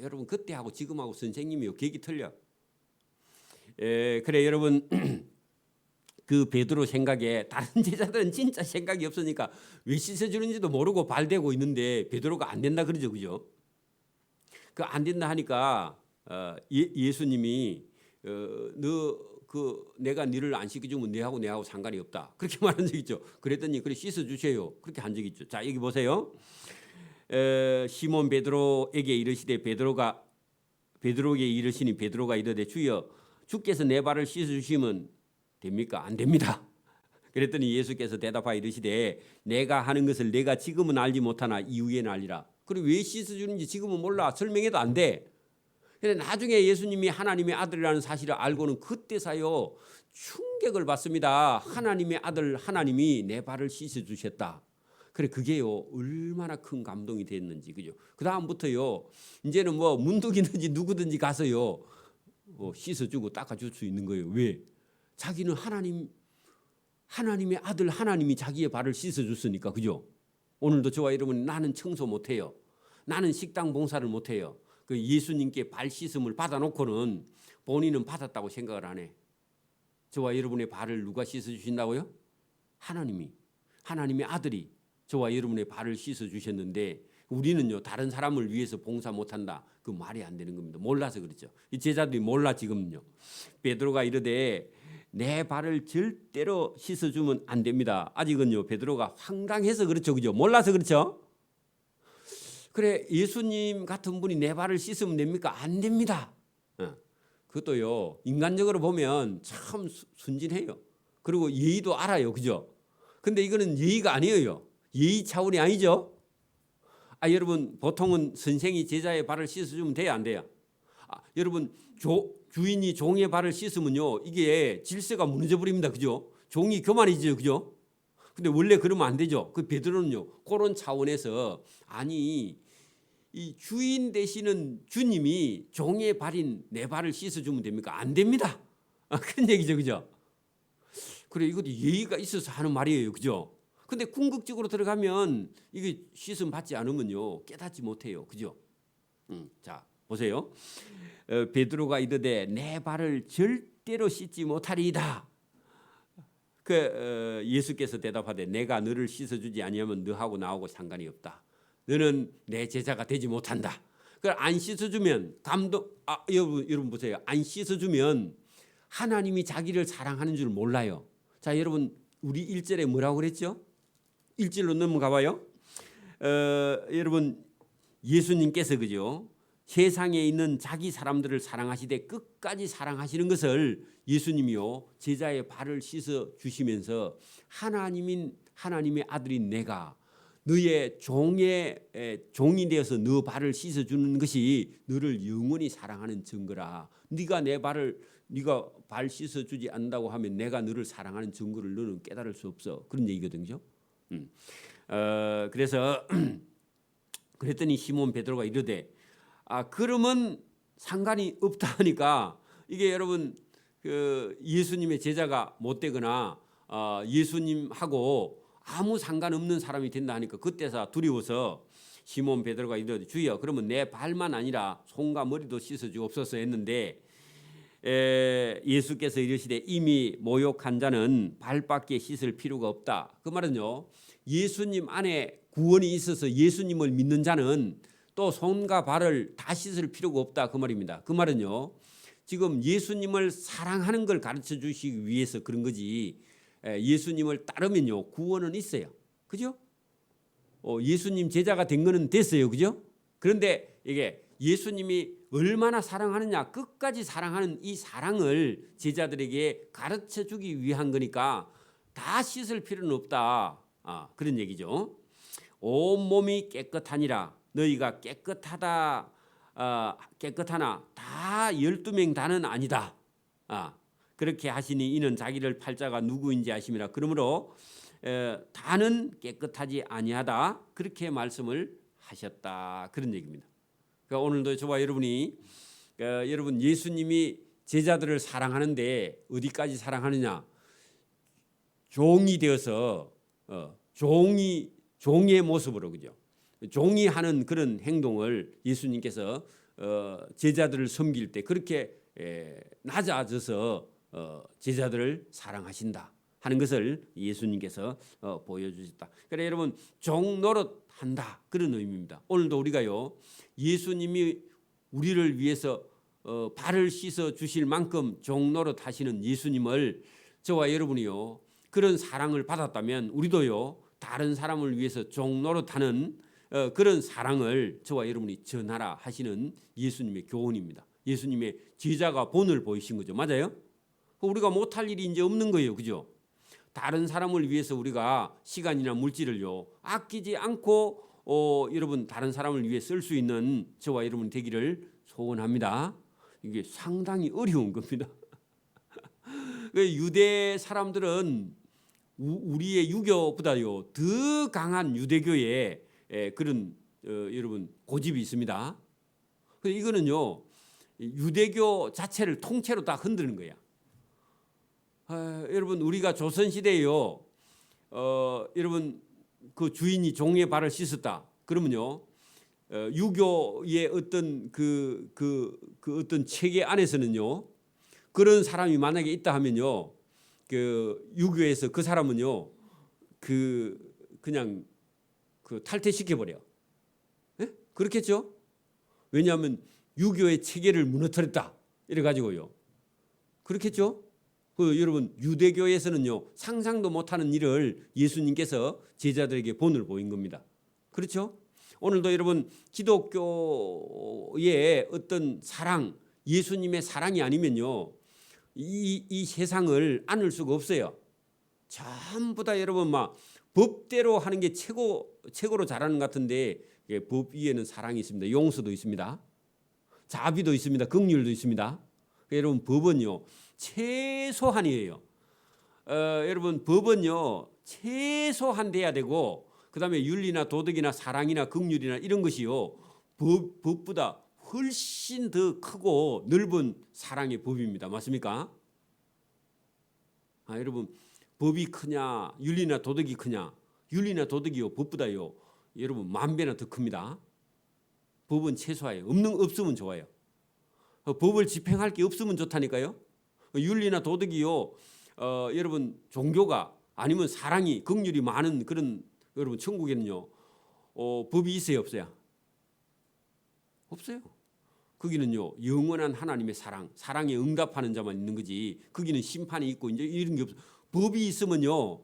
Speaker 1: 여러분 그때하고 지금하고 선생님이요. 격이 틀려. 그래 여러분 그 베드로 생각에 다른 제자들은 진짜 생각이 없으니까 왜 씻어주는지도 모르고 발대고 있는데 베드로가 안 된다 그러죠. 그죠? 그 안 된다 하니까 예수님이 내가 너를 안 씻겨주면 내하고 상관이 없다. 그렇게 말한 적 있죠. 그랬더니 그래 씻어주세요. 그렇게 한 적 있죠. 자 여기 보세요. 시몬 베드로에게 이르시되 베드로에게 이르시니 베드로가 이르되 주여 주께서 내 발을 씻어주시면 됩니까? 안 됩니다. 그랬더니 예수께서 대답하여 이르시되 내가 하는 것을 내가 지금은 알지 못하나 이후에는 알리라. 그리고 왜 씻어주는지 지금은 몰라. 설명해도 안 돼. 그런데 나중에 예수님이 하나님의 아들이라는 사실을 알고는 그때서야 충격을 받습니다. 하나님의 아들 하나님이 내 발을 씻어주셨다. 그래 그게요 얼마나 큰 감동이 됐는지 그죠. 그 다음부터요 이제는 뭐 문둥이든지 누구든지 가서요 씻어주고 닦아줄 수 있는 거예요. 왜? 자기는 하나님의 아들 하나님이 자기의 발을 씻어줬으니까 그죠. 오늘도 저와 여러분 나는 청소 못해요. 나는 식당 봉사를 못해요. 그 예수님께 발 씻음을 받아놓고는 본인은 받았다고 생각을 안 해. 저와 여러분의 발을 누가 씻어주신다고요? 하나님의 아들이 저와 여러분의 발을 씻어주셨는데 우리는요 다른 사람을 위해서 봉사 못한다. 그 말이 안 되는 겁니다. 몰라서 그렇죠. 이 제자들이 몰라 지금요. 베드로가 이르되 내 발을 절대로 씻어주면 안 됩니다. 아직은요 베드로가 황당해서 그렇죠. 그죠? 몰라서 그렇죠. 그래 예수님 같은 분이 내 발을 씻으면 됩니까? 안 됩니다. 그것도요 인간적으로 보면 참 순진해요. 그리고 예의도 알아요. 그죠? 근데 이거는 예의가 아니에요. 예의 차원이 아니죠. 여러분 보통은 선생이 제자의 발을 씻어주면 돼요 안 돼요? 여러분 주인이 종의 발을 씻으면요 이게 질서가 무너져 버립니다. 그죠? 종이 교만이죠. 그죠? 근데 원래 그러면 안 되죠. 그 베드로는요 그런 차원에서 아니 이 주인 되시는 주님이 종의 발인 내 발을 씻어주면 됩니까? 안 됩니다. 그런 얘기죠. 그죠? 그래 이것도 예의가 있어서 하는 말이에요. 그죠? 근데 궁극적으로 들어가면 이게 씻음 받지 않으면요 깨닫지 못해요. 그죠? 자 보세요. 베드로가 이르되 내 발을 절대로 씻지 못하리이다. 예수께서 대답하되 내가 너를 씻어주지 아니하면 너하고 나하고 상관이 없다. 너는 내 제자가 되지 못한다. 그걸 안 씻어주면 여러분 보세요. 안 씻어주면 하나님이 자기를 사랑하는 줄 몰라요. 자 여러분 우리 1절에 뭐라고 그랬죠? 1절로 넘어가 봐요. 여러분 예수님께서 그죠? 세상에 있는 자기 사람들을 사랑하시되 끝까지 사랑하시는 것을 예수님이요 제자의 발을 씻어 주시면서 하나님의 아들인 내가 너의 종이 되어서 너 발을 씻어주는 것이 너를 영원히 사랑하는 증거라. 네가 발 씻어주지 않는다고 하면 내가 너를 사랑하는 증거를 너는 깨달을 수 없어. 그런 얘기거든요. 그래서 그랬더니 시몬 베드로가 이르되 그러면 상관이 없다 하니까 이게 여러분 그 예수님의 제자가 못 되거나 예수님하고 아무 상관없는 사람이 된다 하니까 그때서 두려워서 시몬 베드로가 이르되 주여 그러면 내 발만 아니라 손과 머리도 씻어주옵소서 했는데 예수께서 이르시되 이미 모욕한 자는 발밖에 씻을 필요가 없다. 그 말은요 예수님 안에 구원이 있어서 예수님을 믿는 자는 또 손과 발을 다 씻을 필요가 없다 그 말입니다. 그 말은요 지금 예수님을 사랑하는 걸 가르쳐 주시기 위해서 그런 거지 예수님을 따르면요 구원은 있어요. 그죠? 예수님 제자가 된 거는 됐어요. 그죠? 그런데 이게 예수님이 얼마나 사랑하느냐 끝까지 사랑하는 이 사랑을 제자들에게 가르쳐 주기 위한 거니까 다 씻을 필요는 없다. 그런 얘기죠. 온몸이 깨끗하니라 너희가 깨끗하나 다 12명 다는 아니다. 그렇게 하시니 이는 자기를 팔자가 누구인지 아심이라. 그러므로 다는 깨끗하지 아니하다. 그렇게 말씀을 하셨다. 그런 얘기입니다. 그러니까 오늘도 저와 여러분이 여러분 예수님이 제자들을 사랑하는데 어디까지 사랑하느냐? 종이 되어서 종의 모습으로 그죠? 종이 하는 그런 행동을 예수님께서 제자들을 섬길 때 그렇게 낮아져서 제자들을 사랑하신다 하는 것을 예수님께서 보여주셨다. 그래 여러분 종 노릇한다 그런 의미입니다. 오늘도 우리가요 예수님이 우리를 위해서 발을 씻어 주실 만큼 종 노릇하시는 예수님을 저와 여러분이요 그런 사랑을 받았다면 우리도요 다른 사람을 위해서 종 노릇하는 그런 사랑을 저와 여러분이 전하라 하시는 예수님의 교훈입니다. 예수님의 제자가 본을 보이신 거죠. 맞아요? 우리가 못할 일이 이제 없는 거예요. 그죠? 다른 사람을 위해서 우리가 시간이나 물질을요 아끼지 않고 여러분 다른 사람을 위해 쓸 수 있는 저와 여러분 되기를 소원합니다. 이게 상당히 어려운 겁니다. 유대 사람들은 우리의 유교보다요 더 강한 유대교의 그런 여러분 고집이 있습니다. 이거는요 유대교 자체를 통째로 다 흔드는 거야. 여러분 우리가 조선 시대에요 여러분 그 주인이 종의 발을 씻었다 그러면요 유교의 어떤 그 어떤 체계 안에서는요 그런 사람이 만약에 있다 하면요 그 유교에서 그 사람은요 그냥 탈퇴시켜 버려. 그렇겠죠? 왜냐하면 유교의 체계를 무너뜨렸다 이래 가지고요. 그렇겠죠? 여러분 유대교에서는요 상상도 못하는 일을 예수님께서 제자들에게 본을 보인 겁니다. 그렇죠? 오늘도 여러분 기독교의 어떤 사랑, 예수님의 사랑이 아니면요 이 세상을 안을 수가 없어요. 전부 다 여러분 막 법대로 하는 게 최고로 잘하는 것 같은데 법 위에는 사랑이 있습니다. 용서도 있습니다. 자비도 있습니다. 긍휼도 있습니다. 여러분 법은요 최소한이에요. 여러분 법은요 최소한 돼야 되고 그다음에 윤리나 도덕이나 사랑이나 긍휼이나 이런 것이요 법보다 훨씬 더 크고 넓은 사랑의 법입니다. 맞습니까? 여러분 법이 크냐 윤리나 도덕이 크냐? 윤리나 도덕이요 법보다요 여러분 만 배나 더 큽니다. 법은 최소화예요. 없으면 좋아요. 법을 집행할 게 없으면 좋다니까요. 윤리나 도덕이요 여러분 종교가 아니면 사랑이 긍휼이 많은 그런 여러분 천국에는요 법이 있어요 없어요? 없어요. 거기는요 영원한 하나님의 사랑에 응답하는 자만 있는 거지. 거기는 심판이 있고 이제 이런 게 없어. 법이 있으면요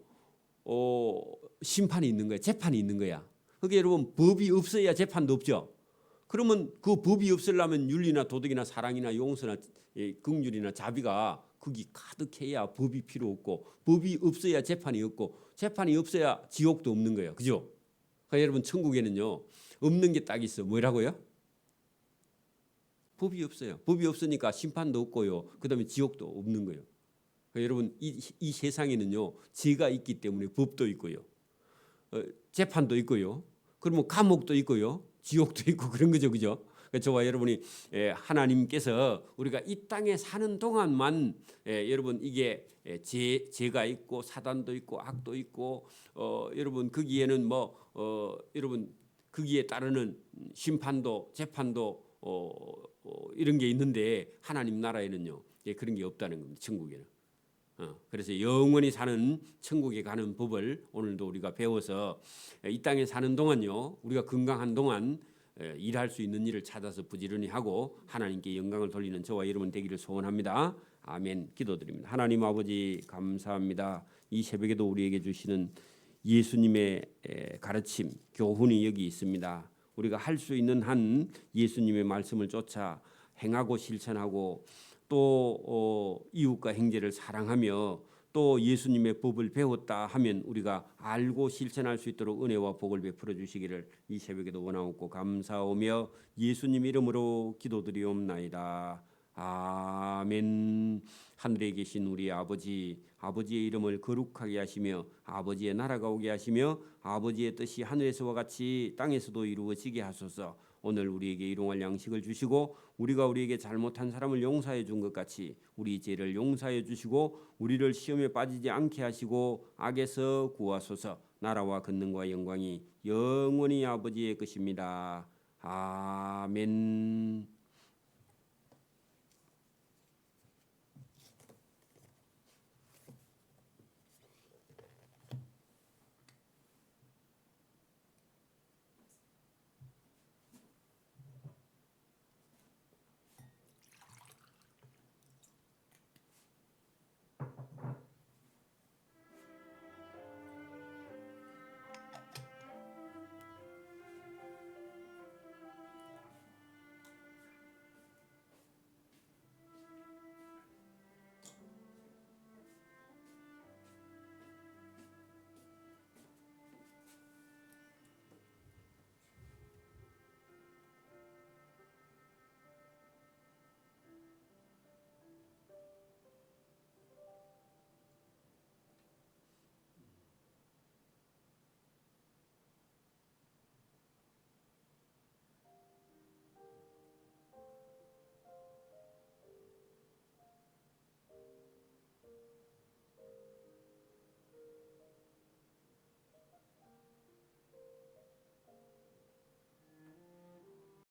Speaker 1: 심판이 있는 거야. 재판이 있는 거야. 그게 여러분 법이 없어야 재판도 없죠. 그러면 그 법이 없으려면 윤리나 도덕이나 사랑이나 용서나 긍휼이나 자비가 거기 가득해야 법이 필요 없고 법이 없어야 재판이 없고 재판이 없어야 지옥도 없는 거예요. 그죠? 여러분 천국에는요 없는 게 딱 있어. 뭐라고요? 법이 없어요. 법이 없으니까 심판도 없고요. 그다음에 지옥도 없는 거예요. 여러분 이 세상에는요 죄가 있기 때문에 법도 있고요. 재판도 있고요. 그러면 감옥도 있고요. 지옥도 있고 그런 거죠. 그죠? 저와 여러분이 하나님께서 우리가 이 땅에 사는 동안만 여러분 이게 죄가 있고 사단도 있고 악도 있고 여러분 거기에는 여러분 거기에 따르는 심판도 재판도 이런 게 있는데 하나님 나라에는요 그런 게 없다는 겁니다. 천국에는. 그래서 영원히 사는 천국에 가는 법을 오늘도 우리가 배워서 이 땅에 사는 동안요 우리가 건강한 동안 일할 수 있는 일을 찾아서 부지런히 하고 하나님께 영광을 돌리는 저와 여러분 되기를 소원합니다. 아멘. 기도드립니다. 하나님 아버지 감사합니다. 이 새벽에도 우리에게 주시는 예수님의 가르침 교훈이 여기 있습니다. 우리가 할 수 있는 한 예수님의 말씀을 쫓아 행하고 실천하고 또 이웃과 형제를 사랑하며 또 예수님의 법을 배웠다 하면 우리가 알고 실천할 수 있도록 은혜와 복을 베풀어 주시기를 이 새벽에도 원하옵고 감사하며 예수님 이름으로 기도드리옵나이다. 아멘. 하늘에 계신 우리 아버지, 아버지의 이름을 거룩하게 하시며 아버지의 나라가 오게 하시며 아버지의 뜻이 하늘에서와 같이 땅에서도 이루어지게 하소서. 오늘 우리에게 일용할 양식을 주시고 우리가 우리에게 잘못한 사람을 용서해 준 것 같이 우리 죄를 용서해 주시고 우리를 시험에 빠지지 않게 하시고 악에서 구하소서. 나라와 권능과 영광이 영원히 아버지의 것입니다. 아멘.